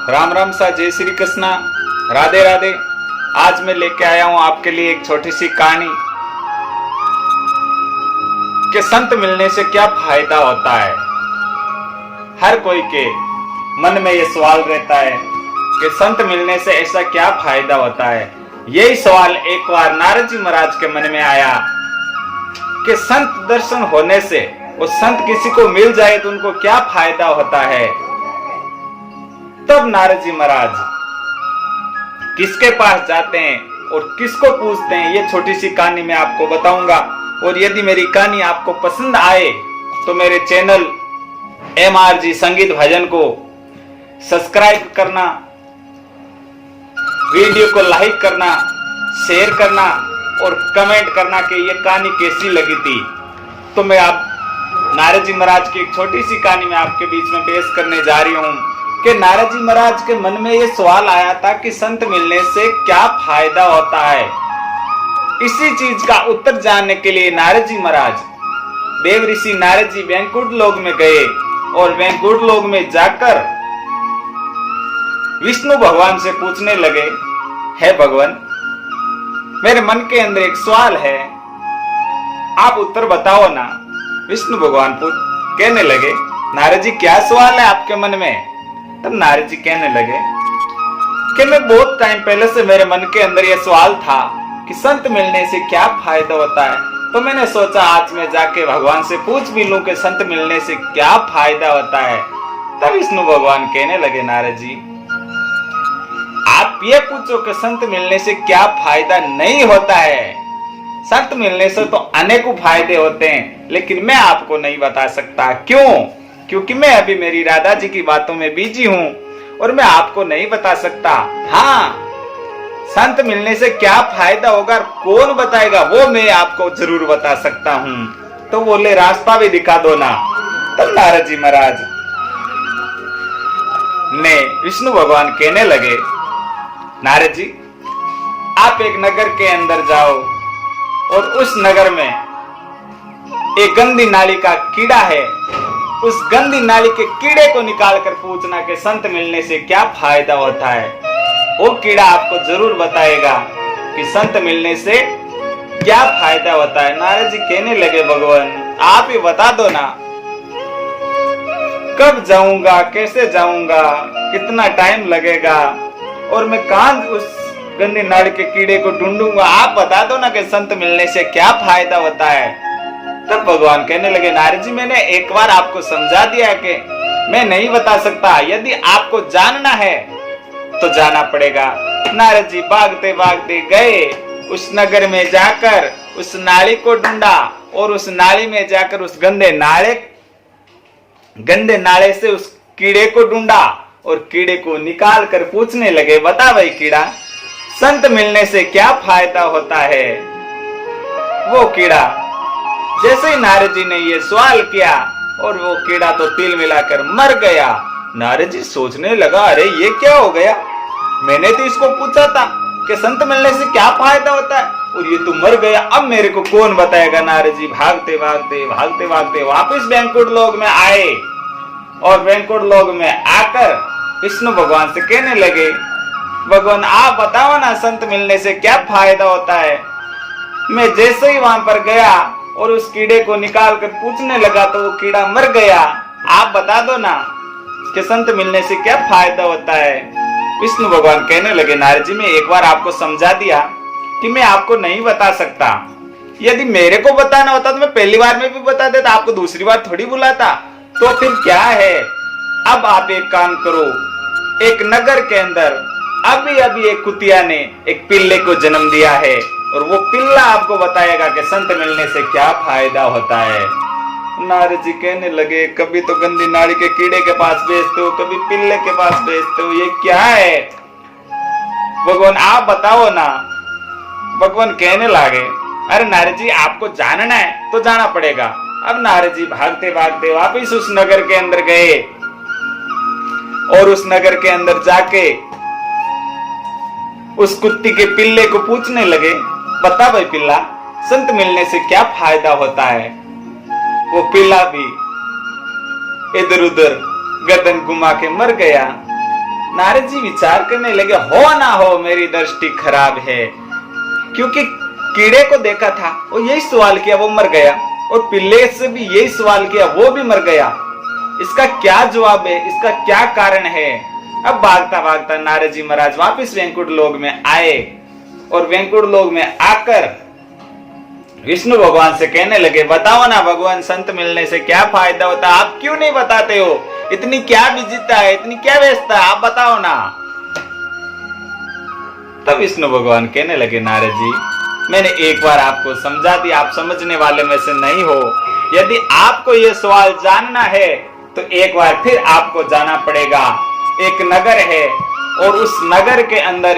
राम राम सा, जय श्री कृष्णा, राधे राधे। आज मैं लेके आया हूं आपके लिए एक छोटी सी कहानी कि संत मिलने से क्या फायदा होता है। हर कोई के मन में ये सवाल रहता है कि संत मिलने से ऐसा क्या फायदा होता है। यही सवाल एक बार नारद जी महाराज के मन में आया कि संत दर्शन होने से, वो संत किसी को मिल जाए तो उनको क्या फायदा होता है। तब नारद जी महाराज किसके पास जाते हैं और किसको पूछते हैं, ये छोटी सी कहानी मैं आपको बताऊंगा। और यदि मेरी कहानी आपको पसंद आए तो मेरे चैनल MRG संगीत भजन को सब्सक्राइब करना, वीडियो को लाइक करना, शेयर करना और कमेंट करना कि ये कहानी कैसी लगी थी। तो मैं आप नारद जी महाराज की एक छोटी सी कहानी में आपके बीच में पेश करने जा रही हूं कि नारद जी महाराज के मन में ये सवाल आया था कि संत मिलने से क्या फायदा होता है। इसी चीज का उत्तर जानने के लिए नारद जी महाराज, देव ऋषि नारद जी वैकुंठ लोक में गए और वैकुंठ लोक में जाकर विष्णु भगवान से पूछने लगे, हे भगवान, मेरे मन के अंदर एक सवाल है, आप उत्तर बताओ ना। विष्णु भगवान कहने लगे, नारद जी क्या सवाल है आपके मन में। तब नारद जी कहने लगे कि मैं बहुत टाइम पहले से मेरे मन के अंदर यह सवाल था कि संत मिलने से क्या फायदा होता है। तो मैंने सोचा आज मैं जाके भगवान से पूछ भी लूं कि संत मिलने से क्या फायदा होता है। तब विष्णु भगवान कहने लगे, नारद जी आप ये पूछो कि संत मिलने से क्या फायदा नहीं होता है। संत मिलने से तो अनेकों फायदे होते हैं, लेकिन मैं आपको नहीं बता सकता। क्यों? क्योंकि मैं अभी मेरी राधा जी की बातों में बिजी हूं और मैं आपको नहीं बता सकता। हाँ, संत मिलने से क्या फायदा होगा कौन बताएगा, वो मैं आपको जरूर बता सकता हूं। तो बोले, रास्ता भी दिखा दो ना। तब नारद जी महाराज ने विष्णु भगवान कहने लगे, नारद जी आप एक नगर के अंदर जाओ और उस नगर में एक गंदी नाली का कीड़ा है, उस गंदी नाली के कीड़े को निकालकर पूछना कि संत मिलने से क्या फायदा होता है। वो कीड़ा आपको जरूर बताएगा कि संत मिलने से क्या फायदा होता है। नारद जी कहने लगे, भगवान आप ही बता दो ना, कब जाऊंगा, कैसे जाऊंगा, कितना टाइम लगेगा और मैं कहां उस गंदी नाली के कीड़े को ढूंढूंगा। आप बता दो ना कि संत मिलने से क्या फायदा होता है। तब भगवान कहने लगे, नारद जी मैंने एक बार आपको समझा दिया कि मैं नहीं बता सकता, यदि आपको जानना है तो जाना पड़ेगा। नारद जी भागते भागते गए, उस नगर में जाकर उस नाली को ढूंढा और उस नाली में जाकर उस गंदे नाले से उस कीड़े को ढूंढा और कीड़े को निकाल कर पूछने लगे, बता भाई कीड़ा, संत मिलने से क्या फायदा होता है। वो कीड़ा जैसे ही नारद जी ने ये सवाल किया और वो कीड़ा तो तिल मिलाकर मर गया। नारद जी सोचने लगा, अरे ये क्या हो गया, मैंने तो इसको पूछा था कि संत मिलने से क्या फायदा होता है और ये तो मर गया, अब मेरे को कौन बताएगा। नारद जी भागते भागते वापस वैकुंठ लोक में आए और वैकुंठ लोक में आकर विष्णु भगवान से कहने लगे, भगवान आप बताओ ना संत मिलने से क्या फायदा होता है। मैं जैसे ही वहां पर गया और उस कीड़े को निकाल कर पूछने लगा तो वो कीड़ा मर गया, आप बता दो ना कि संत मिलने से क्या फायदा होता है। विष्णु भगवान कहने लगे, नारद जी मैं एक बार आपको समझा दिया कि मैं आपको नहीं बता सकता। यदि मेरे को बताना होता तो मैं पहली बार में भी बता देता, आपको दूसरी बार थोड़ी बुलाता। तो फिर क्या है, अब आप एक काम करो, एक नगर के अंदर अभी एक कुतिया ने एक पिल्ले को जन्म दिया है और वो पिल्ला आपको बताएगा कि संत मिलने से क्या फायदा होता है। नारद जी कहने लगे, कभी तो गंदी नाली के कीड़े के पास भेजते हो, कभी पिल्ले के पास भेजते हो, ये क्या है भगवान आप बताओ ना। भगवान कहने लगे, अरे नारद जी आपको जानना है तो जाना पड़ेगा। अब नारद जी भागते भागते वापिस उस नगर के अंदर गए और उस नगर के अंदर जाके उस कुत्ती के पिल्ले को पूछने लगे, बता भाई पिल्ला, संत मिलने से क्या फायदा होता है। वो पिल्ला भी इधर उधर गर्दन घुमा के मर गया। नारद जी विचार करने लगे, हो ना हो मेरी दृष्टि खराब है, क्योंकि कीड़े को देखा था वो यही सवाल किया, वो मर गया, और पिल्ले से भी यही सवाल किया, वो भी मर गया। इसका क्या जवाब है, इसका क्या कारण है? अब भागता भागता नारद जी महाराज वापिस वैकुंठ लोक में आए, और वैकुंठ लोक में आकर विष्णु भगवान से कहने लगे, बताओ ना भगवान, संत मिलने से क्या फायदा होता है? आप क्यों नहीं बताते हो? इतनी क्या विजिता है, इतनी क्या व्यस्तता है, आप बताओ ना। तब विष्णु भगवान कहने लगे, नारद जी मैंने एक बार आपको समझा दिया, आप समझने वाले में से नहीं हो। यदि आपको यह सवाल जानना है तो एक बार फिर आपको जाना पड़ेगा। एक नगर है, और उस नगर के अंदर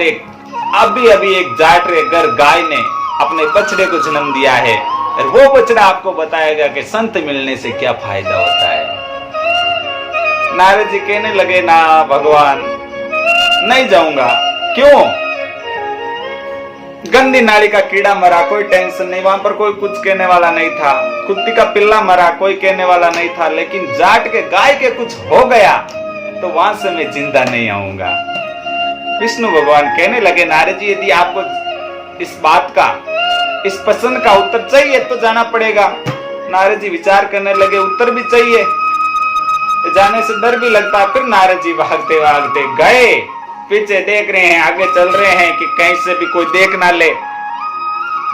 अभी एक जाटरे घर गाय ने अपने बछड़े को जन्म दिया है, और वो बछड़ा आपको बताएगा कि संत मिलने से क्या फायदा होता है। नारद जी कहने लगे, ना भगवान नहीं जाऊंगा। क्यों? गंदी नाली का कीड़ा मरा, कोई टेंशन नहीं, वहां पर कोई कुछ कहने वाला नहीं था। कुत्ती का पिल्ला मरा, कोई कहने वाला नहीं था, लेकिन जाट के गाय के कुछ हो गया तो वहां से मैं जिंदा नहीं आऊंगा। विष्णु भगवान कहने लगे, नारद जी यदि आपको इस बात का, इस प्रश्न का उत्तर चाहिए तो जाना पड़ेगा। नारद जी विचार करने लगे, उत्तर भी चाहिए, जाने से डर भी लगता। फिर नारद जी भागते भागते गए, पीछे देख रहे हैं, आगे चल रहे हैं कि कहीं से भी कोई देख ना ले।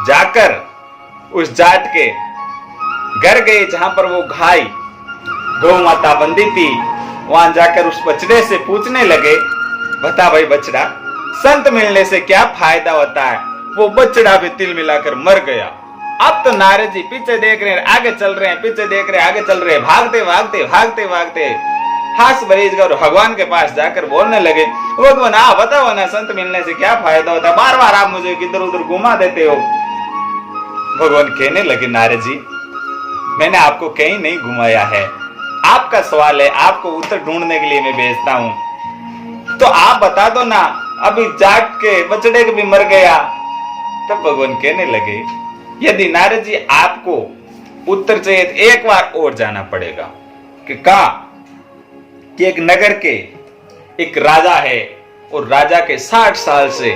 जाकर उस जाट के घर गए जहां पर वो गाय गौ माता बंदी थी। वहां जाकर उस बछड़े से पूछने लगे, बता भाई बछड़ा, संत मिलने से क्या फायदा होता है? वो बछड़ा भी तिल मिलाकर मर गया। अब तो नारद जी पीछे देख रहे हैं, आगे चल रहे हैं, पीछे देख रहे हैं, आगे चल रहे हैं, भागते भागते भागते भागते हास भरीज कर भगवान के पास जाकर बोलने लगे, भगवान आप बताओ ना, संत मिलने से क्या फायदा होता है? बार बार आप मुझे इधर उधर घुमा देते हो। भगवान कहने लगे, नारद जी मैंने आपको कहीं नहीं घुमाया है, आपका सवाल है, आपको उत्तर ढूंढने के लिए मैं भेजता हूं, तो आप बता दो ना। अभी जाट के बछड़े के भी मर गया। तब भगवान कहने लगे, यदि नारद जी आपको उत्तर चाहिए तो एक बार और जाना पड़ेगा। कि कहा कि एक नगर के एक राजा है, और राजा के 60 साल से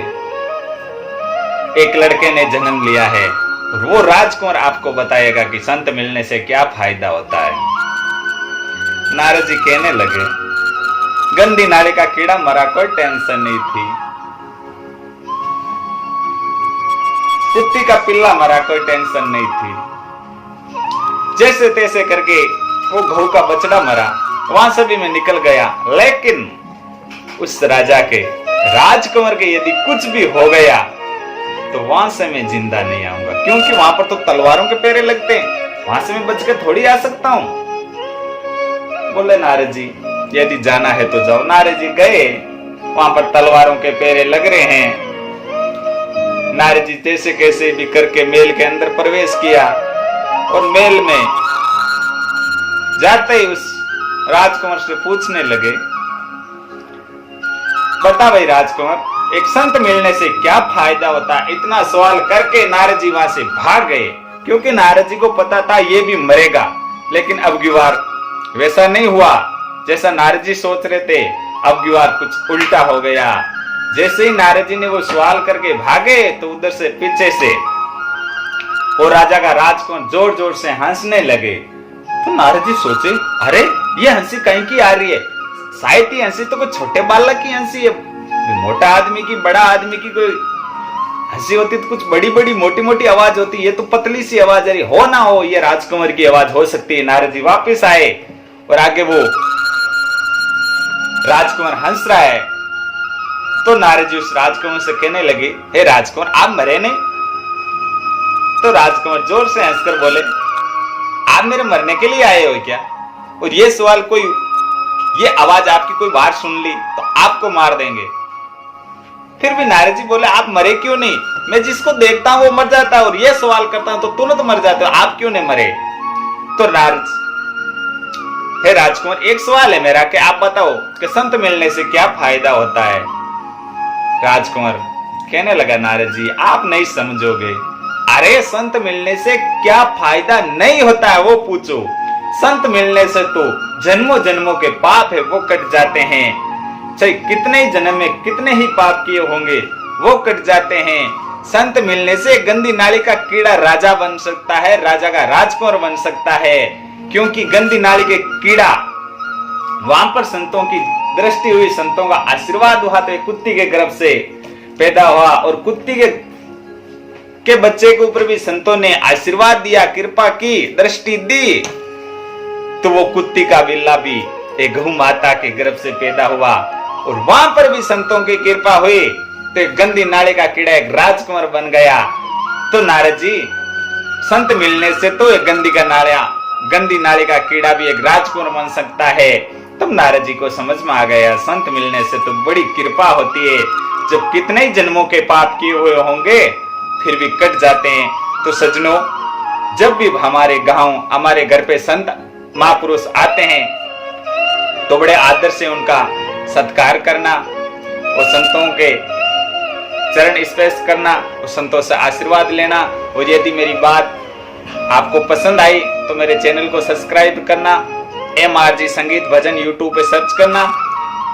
एक लड़के ने जन्म लिया है, और वो राजकुमार आपको बताएगा कि संत मिलने से क्या फायदा होता है। नारद जी कहने लगे, गंदी नाली का कीड़ा मरा, कोई टेंशन नहीं थी। कुत्ती का पिल्ला मरा, कोई टेंशन नहीं थी। जैसे तैसे करके वो गऊ का बछड़ा मरा, वहां से भी मैं निकल गया। लेकिन उस राजा के राजकुमार के यदि कुछ भी हो गया तो वहां से मैं जिंदा नहीं आऊंगा, क्योंकि वहां पर तो तलवारों के पेरे लगते हैं, वहां से मैं बच के थोड़ी आ सकता हूं। बोले नारद जी यदि जाना है तो जाओ। नारद जी गए, वहां पर तलवारों के पेरे लग रहे हैं। नारद जी जैसे कैसे भी करके मेल के अंदर प्रवेश किया, और मेल में जाते ही उस राजकुमार से पूछने लगे, बता भाई राजकुमार, एक संत मिलने से क्या फायदा होता? इतना सवाल करके नारद जी वहां से भाग गए, क्योंकि नारद जी को पता था ये भी मरेगा। लेकिन अब की बार वैसा नहीं हुआ जैसा नारद जी सोच रहे थे। अब की बार कुछ उल्टा हो गया। जैसे ही नारद जी ने वो सवाल करके भागे तो उधर से पीछे से वो राजा का राजकुमार जोर जोर से हंसने लगे। तो नारद जी सोचे, अरे ये हंसी कहीं की आ रही है? शायद ये हंसी तो कोई छोटे बालक की हंसी है, मोटा आदमी की, बड़ा आदमी की कोई हंसी होती तो कुछ बड़ी बड़ी मोटी मोटी आवाज होती, ये तो पतली सी आवाज आ रही। हो ना हो ये राजकुमार की आवाज हो सकती है। नारद जी वापिस आए, और आगे वो राजकुमार हंस रहा है। तो नारद जी उस राजकुमार से कहने लगे, हे राजकुमार आप मरे नहीं? तो राजकुमार जोर से हंसकर बोले, आप मेरे मरने के लिए आए हो क्या? और ये सवाल कोई, ये आवाज आपकी कोई बाहर सुन ली तो आपको मार देंगे। फिर भी नारद जी बोले, आप मरे क्यों नहीं? मैं जिसको देखता हूं वो मर जाता है, और ये सवाल करता हूं तो तुरंत मर जाते हो, आप क्यों नहीं मरे? तो नारद, हे राजकुमार एक सवाल है मेरा कि आप बताओ कि संत मिलने से क्या फायदा होता है? राजकुमार कहने लगा, नारद जी आप नहीं समझोगे। अरे संत मिलने से क्या फायदा नहीं होता है वो पूछो। संत मिलने से तो जन्मों जन्मों के पाप है वो कट जाते हैं। चाहे कितने ही जन्म में कितने ही पाप किए होंगे वो कट जाते हैं। संत मिलने से गंदी नाली का कीड़ा राजा बन सकता है, राजा का राजकुमार बन सकता है। क्योंकि गंदी नाली के कीड़ा वहां पर संतों की दृष्टि हुई, संतों का आशीर्वाद हुआ तो एक कुत्ती के गर्भ से पैदा हुआ, और कुत्ती के बच्चे के ऊपर भी संतों ने आशीर्वाद दिया, कृपा की, दृष्टि दी, तो वो कुत्ती का बिल्ला भी एक गौ माता के गर्भ से पैदा हुआ, और वहां पर भी संतों की कृपा हुई तो एक गंदी नाली का कीड़ा एक राजकुमार बन गया। तो नारद जी, संत मिलने से तो एक गंदी नाली का कीड़ा भी एक राजकुमार बन सकता है। तब नारद जी को समझ में आ गया, संत मिलने से तो बड़ी कृपा होती है। जब कितने ही जन्मों के पाप किए हुए होंगे फिर भी कट जाते हैं। तो सज्जनों, जब भी हमारे गांव, हमारे घर पे संत महापुरुष आते हैं तो बड़े आदर से उनका सत्कार करना और संतों के चरण स्पर्श करना और संतों से आशीर्वाद लेना। और यदि मेरी बात आपको पसंद आई तो मेरे चैनल को सब्सक्राइब करना, MRG संगीत भजन यूट्यूब पे सर्च करना,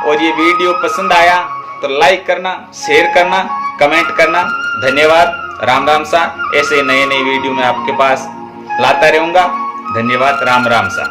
और ये वीडियो पसंद आया तो लाइक करना, शेयर करना, कमेंट करना। धन्यवाद। राम राम सा। ऐसे नए वीडियो में आपके पास लाता रहूंगा। धन्यवाद। राम राम सा।